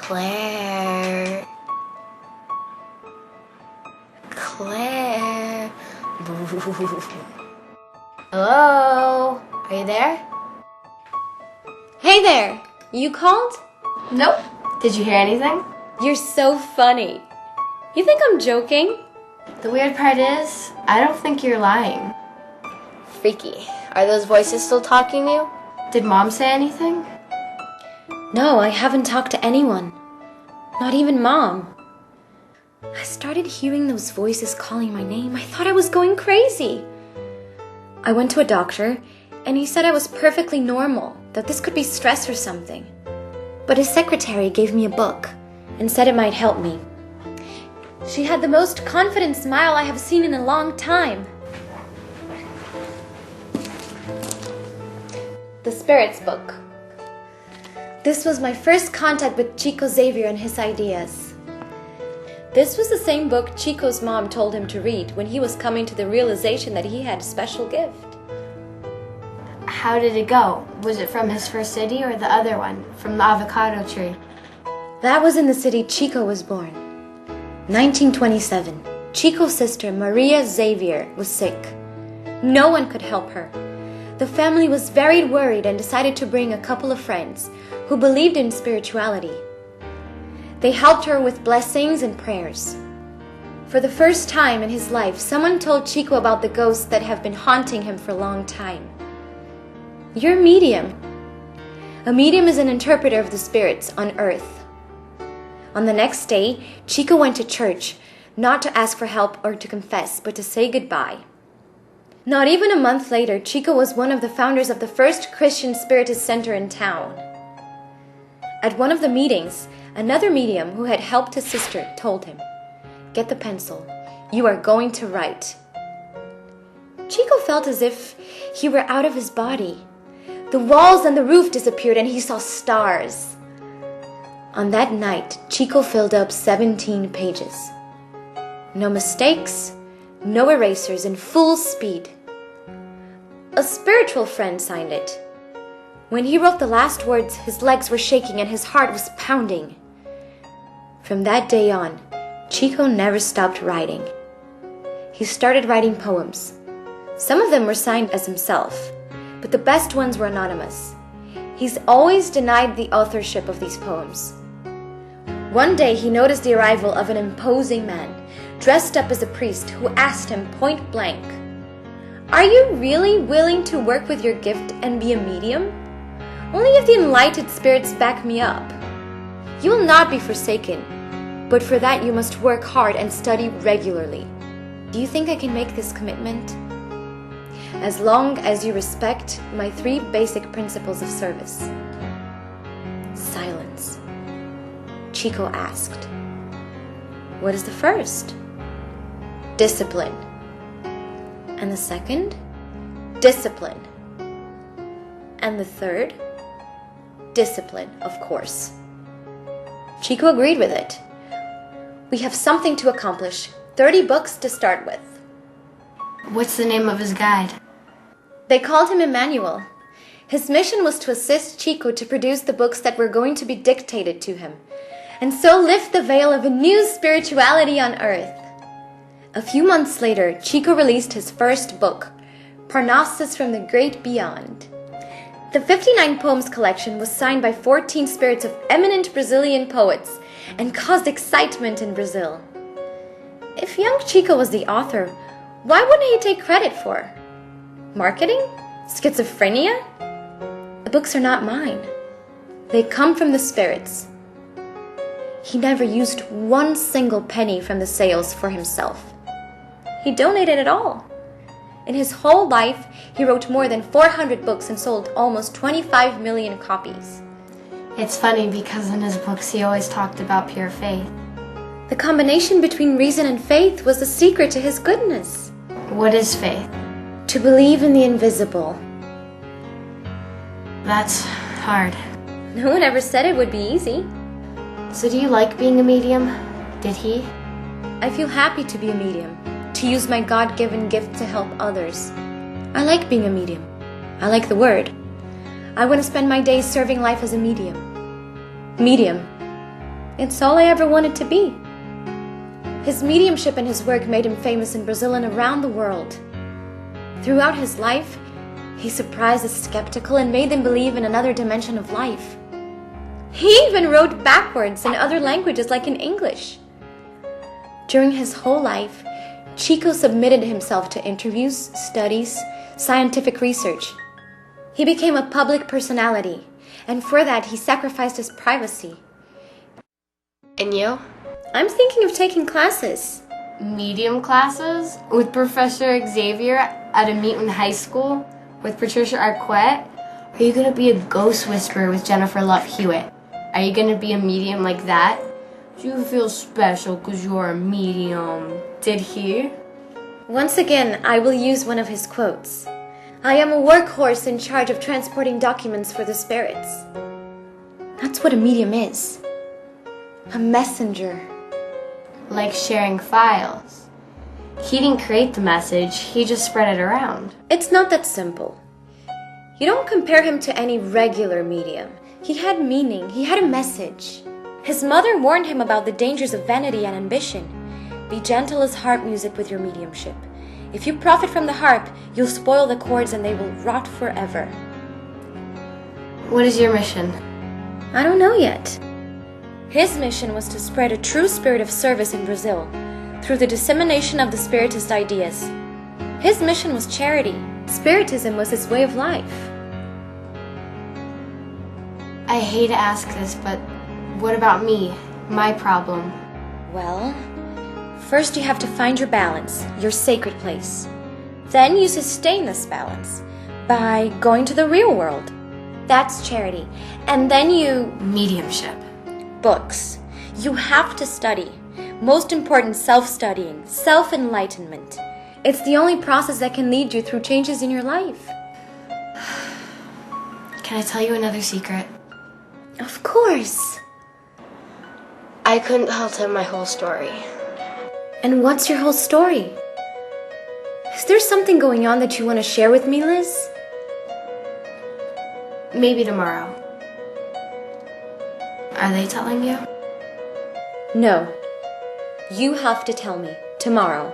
Claire. Claire. Hello? Are you there? Hey there! You called? Nope. Did you hear anything? You're so funny. You think I'm joking? The weird part is, I don't think you're lying. Freaky. Are those voices still talking to you? Did Mom say anything? No, I haven't talked to anyone. Not even Mom. I started hearing those voices calling my name. I thought I was going crazy. I went to a doctor, and he said I was perfectly normal, that this could be stress or something. But his secretary gave me a book and said it might help me. She had the most confident smile I have seen in a long time. The Spirits book. This was my first contact with Chico Xavier and his ideas. This was the same book Chico's mom told him to read when he was coming to the realization that he had a special gift. How did it go? Was it from his first city or the other one, from the avocado tree? That was in the city Chico was born. 1927. Chico's sister, Maria Xavier, was sick. No one could help her. The family was very worried and decided to bring a couple of friends who believed in spirituality. They helped her with blessings and prayers. For the first time in his life, someone told Chico about the ghosts that have been haunting him for a long time. You're a medium. A medium is an interpreter of the spirits on earth. On the next day, Chico went to church, not to ask for help or to confess, but to say goodbye. Not even a month later, Chico was one of the founders of the first Christian Spiritist center in town. At one of the meetings, another medium who had helped his sister told him, "Get the pencil. You are going to write." Chico felt as if he were out of his body. The walls and the roof disappeared and he saw stars. On that night, Chico filled up 17 pages. No mistakes, no erasers, in full speed. A spiritual friend signed it. When he wrote the last words, his legs were shaking and his heart was pounding. From that day on, Chico never stopped writing. He started writing poems. Some of them were signed as himself, but the best ones were anonymous. He's always denied the authorship of these poems. One day he noticed the arrival of an imposing man, dressed up as a priest, who asked him point blank, "Are you really willing to work with your gift and be a medium? Only if the enlightened spirits back me up. You will not be forsaken, but for that you must work hard and study regularly. Do you think I can make this commitment?" "As long as you respect my 3 basic principles of service." Silence. Chico asked, "What is the first?" "Discipline." "And the second?" "Discipline." "And the third?" "Discipline, of course." Chico agreed with it. "We have something to accomplish. 30 books to start with." What's the name of his guide? They called him Emmanuel. His mission was to assist Chico to produce the books that were going to be dictated to him, and so lift the veil of a new spirituality on earth. A few months later, Chico released his first book, Parnassus from the Great Beyond. The 59 poems collection was signed by 14 spirits of eminent Brazilian poets and caused excitement in Brazil. If young Chico was the author, why wouldn't he take credit for? Marketing? Schizophrenia? The books are not mine. They come from the spirits. He never used one single penny from the sales for himself. He donated it all. In his whole life, he wrote more than 400 books and sold almost 25 million copies. It's funny because in his books he always talked about pure faith. The combination between reason and faith was the secret to his goodness. What is faith? To believe in the invisible. That's hard. No one ever said it would be easy. So do you like being a medium? Did he? I feel happy to be a medium, to use my God-given gift to help others. I like being a medium. I like the word. I want to spend my days serving life as a medium. Medium. It's all I ever wanted to be. His mediumship and his work made him famous in Brazil and around the world. Throughout his life, he surprised the skeptical and made them believe in another dimension of life. He even wrote backwards in other languages like in English. During his whole life, Chico submitted himself to interviews, studies, scientific research. He became a public personality, and for that he sacrificed his privacy. And you? I'm thinking of taking classes. Medium classes? With Professor Xavier at a meet in high school? With Patricia Arquette? Are you gonna be a ghost whisperer with Jennifer Love Hewitt? Are you gonna be a medium like that? You feel special because you're a medium. Did he? Once again, I will use one of his quotes. I am a workhorse in charge of transporting documents for the spirits. That's what a medium is. A messenger. Like sharing files. He didn't create the message, he just spread it around. It's not that simple. You don't compare him to any regular medium. He had meaning, he had a message. His mother warned him about the dangers of vanity and ambition. Be gentle as harp music with your mediumship. If you profit from the harp, you'll spoil the chords and they will rot forever. What is your mission? I don't know yet. His mission was to spread a true spirit of service in Brazil through the dissemination of the Spiritist ideas. His mission was charity. Spiritism was his way of life. I hate to ask this, but what about me? My problem? Well, first you have to find your balance, your sacred place. Then you sustain this balance by going to the real world. That's charity. And then you... Mediumship. Books. You have to study. Most important, self-studying, self-enlightenment. It's the only process that can lead you through changes in your life. Can I tell you another secret? Of course. I couldn't tell Tim my whole story. And what's your whole story? Is there something going on that you want to share with me, Liz? Maybe tomorrow. Are they telling you? No. You have to tell me tomorrow.